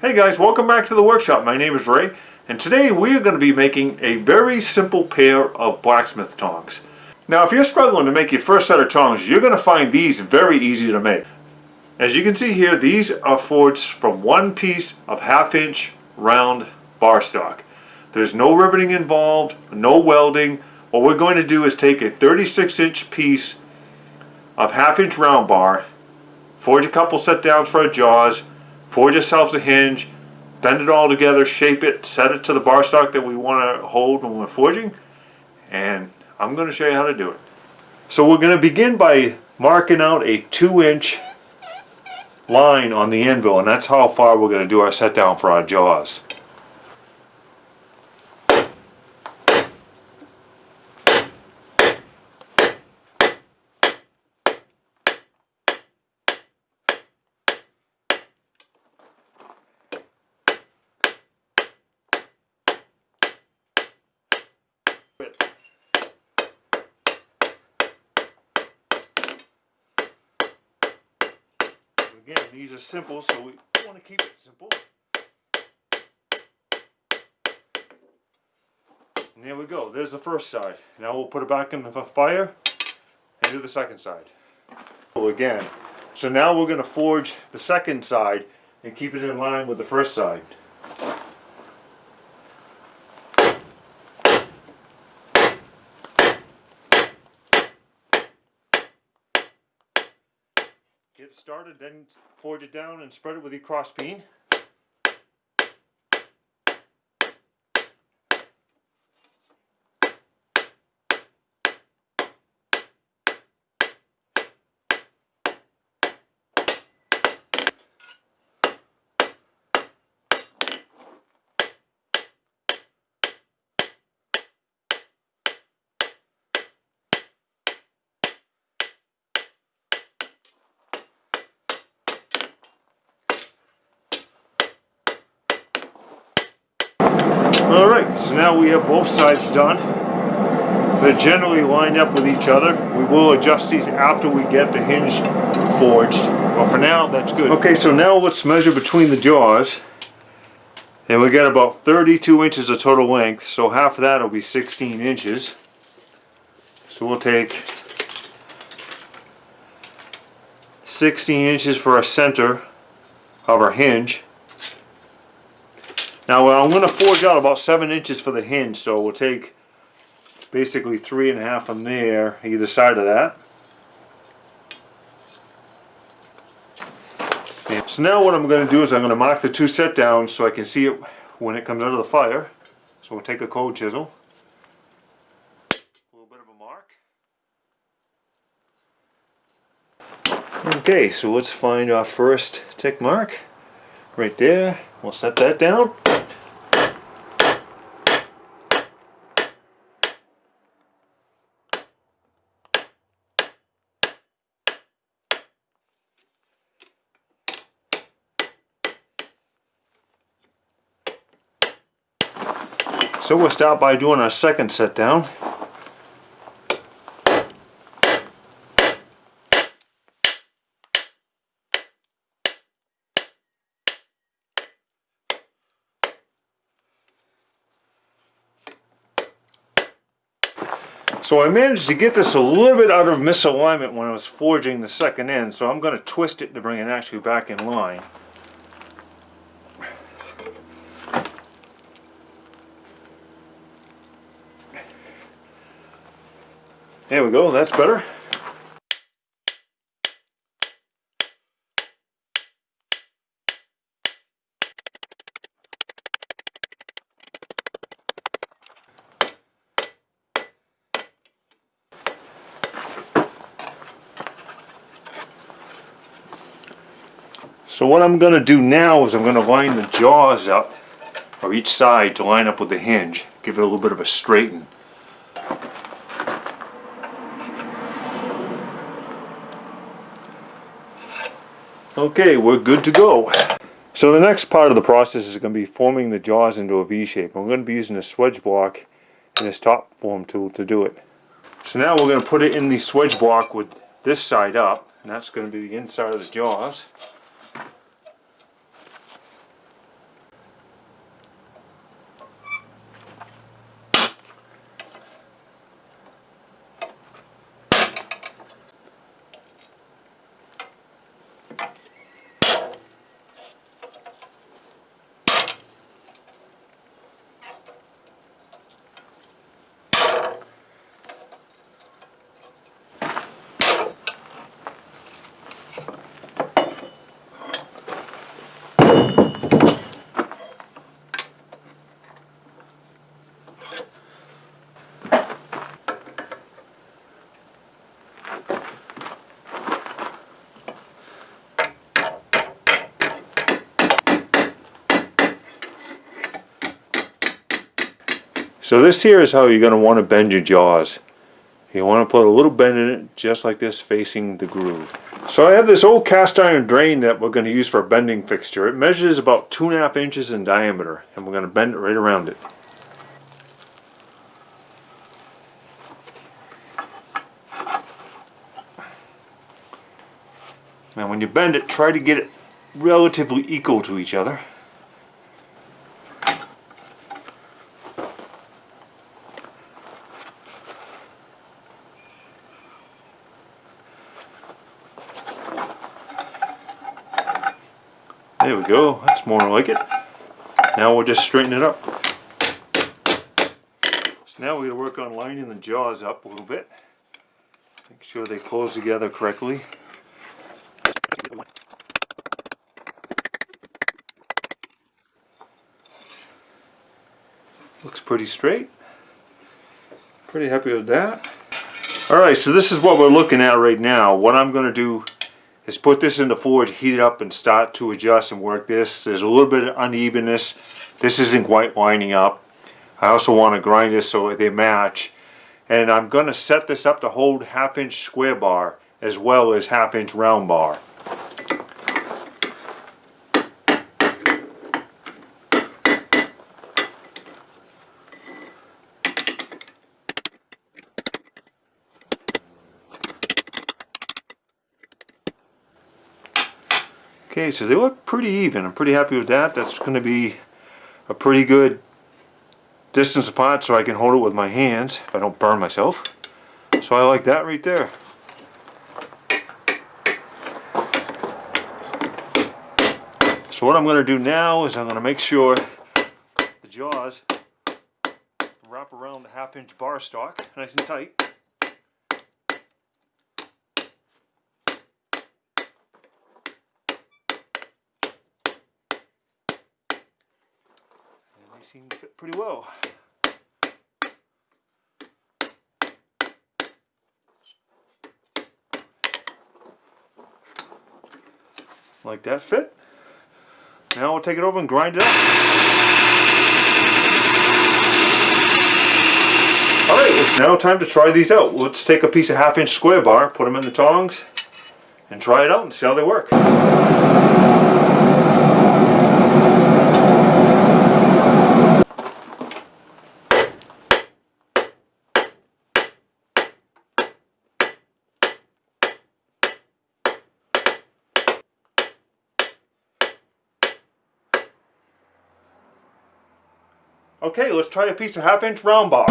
Hey guys, welcome back to the workshop. My name is Ray, and today we are going to be making a very simple pair of blacksmith tongs. Now if you're struggling to make your first set of tongs, you're going to find these very easy to make. As you can see here, these are forged from one piece of 1/2 inch round bar stock. There's no riveting involved, no welding. What we're going to do is take a 36-inch piece of 1/2 inch round bar, forge a couple set downs for our jaws, forge ourselves a hinge, bend it all together, shape it, set it to the bar stock that we want to hold when we're forging, and I'm going to show you how to do it. So we're going to begin by marking out a 2-inch line on the anvil, and that's how far we're going to do our set down for our jaws. Again, these are simple, so we want to keep it simple. And there we go, there's the first side. Now we'll put it back in the fire and do the second side. Again, so now we're going to forge the second side and keep it in line with the first side. Get it started, then forge it down and spread it with your cross peen. Alright, so now we have both sides done. They're generally lined up with each other. We will adjust these after we get the hinge forged, but for now that's good. Okay, so now let's measure between the jaws, and we got about 32 inches of total length, so half of that will be 16 inches. So we'll take 16 inches for our center of our hinge. Now I'm going to forge out about 7 inches for the hinge, so we'll take basically 3.5 from there, either side of that. Okay. So now what I'm going to do is I'm going to mark the two set downs so I can see it when it comes out of the fire. So we'll take a cold chisel, a little bit of a mark. Okay, so let's find our first tick mark right there. We'll set that down. So we'll start by doing our second set down. So I managed to get this a little bit out of misalignment when I was forging the second end, so I'm going to twist it to bring it actually back in line. There we go, that's better. So what I'm going to do now is I'm going to line the jaws up, or each side to line up with the hinge, give it a little bit of a straighten. Okay, we're good to go. So the next part of the process is going to be forming the jaws into a V shape. I'm going to be using a swedge block and this top form tool to do it. So now we're going to put it in the swedge block with this side up, and that's going to be the inside of the jaws. So this here is how you're going to want to bend your jaws. You want to put a little bend in it, just like this, facing the groove. So I have this old cast iron drain that we're going to use for a bending fixture. It measures about 2.5 inches in diameter, and we're going to bend it right around it. Now when you bend it, try to get it relatively equal to each other. There we go, that's more like it. Now we'll just straighten it up. So now we're going to work on lining the jaws up a little bit. Make sure they close together correctly. Looks pretty straight. Pretty happy with that. Alright, so this is what we're looking at right now. What I'm going to do is put this in the forge, heat it up, and start to adjust and work this. There's a little bit of unevenness. This isn't quite lining up. I also want to grind this so they match. And I'm going to set this up to hold 1/2 inch square bar as well as 1/2 inch round bar. Okay, so they look pretty even. I'm pretty happy with that. That's going to be a pretty good distance apart so I can hold it with my hands if I don't burn myself. So I like that right there. So what I'm going to do now is I'm going to make sure the jaws wrap around the 1/2 inch bar stock nice and tight. They seem to fit pretty well. Like that fit. Now we'll take it over and grind it up. Alright, it's now time to try these out. Let's take a piece of 1/2 inch square bar, put them in the tongs, and try it out and see how they work. Okay, let's try a piece of 1/2 inch round bar.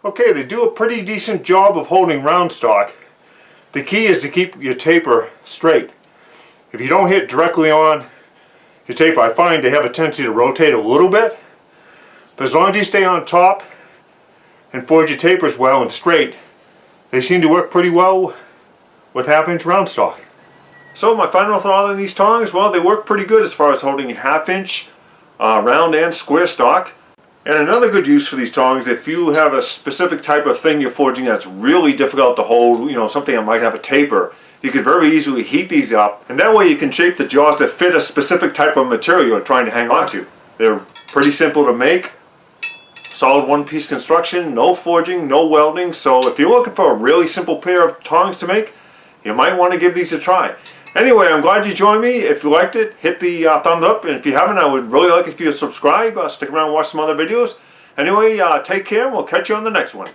Okay, they do a pretty decent job of holding round stock. The key is to keep your taper straight. If you don't hit directly on your taper, I find they have a tendency to rotate a little bit, but as long as you stay on top and forge your tapers well and straight, they seem to work pretty well with 1/2 inch round stock. So my final thought on these tongs, well, they work pretty good as far as holding 1/2 inch round and square stock. And another good use for these tongs, if you have a specific type of thing you're forging that's really difficult to hold, you know, something that might have a taper, you could very easily heat these up, and that way you can shape the jaws to fit a specific type of material you're trying to hang on to. They're pretty simple to make, solid one-piece construction, no forging, no welding, so if you're looking for a really simple pair of tongs to make, you might want to give these a try. Anyway, I'm glad you joined me. If you liked it, hit the thumbs up, and if you haven't, I would really like if you subscribe, stick around and watch some other videos. Anyway, take care, and we'll catch you on the next one.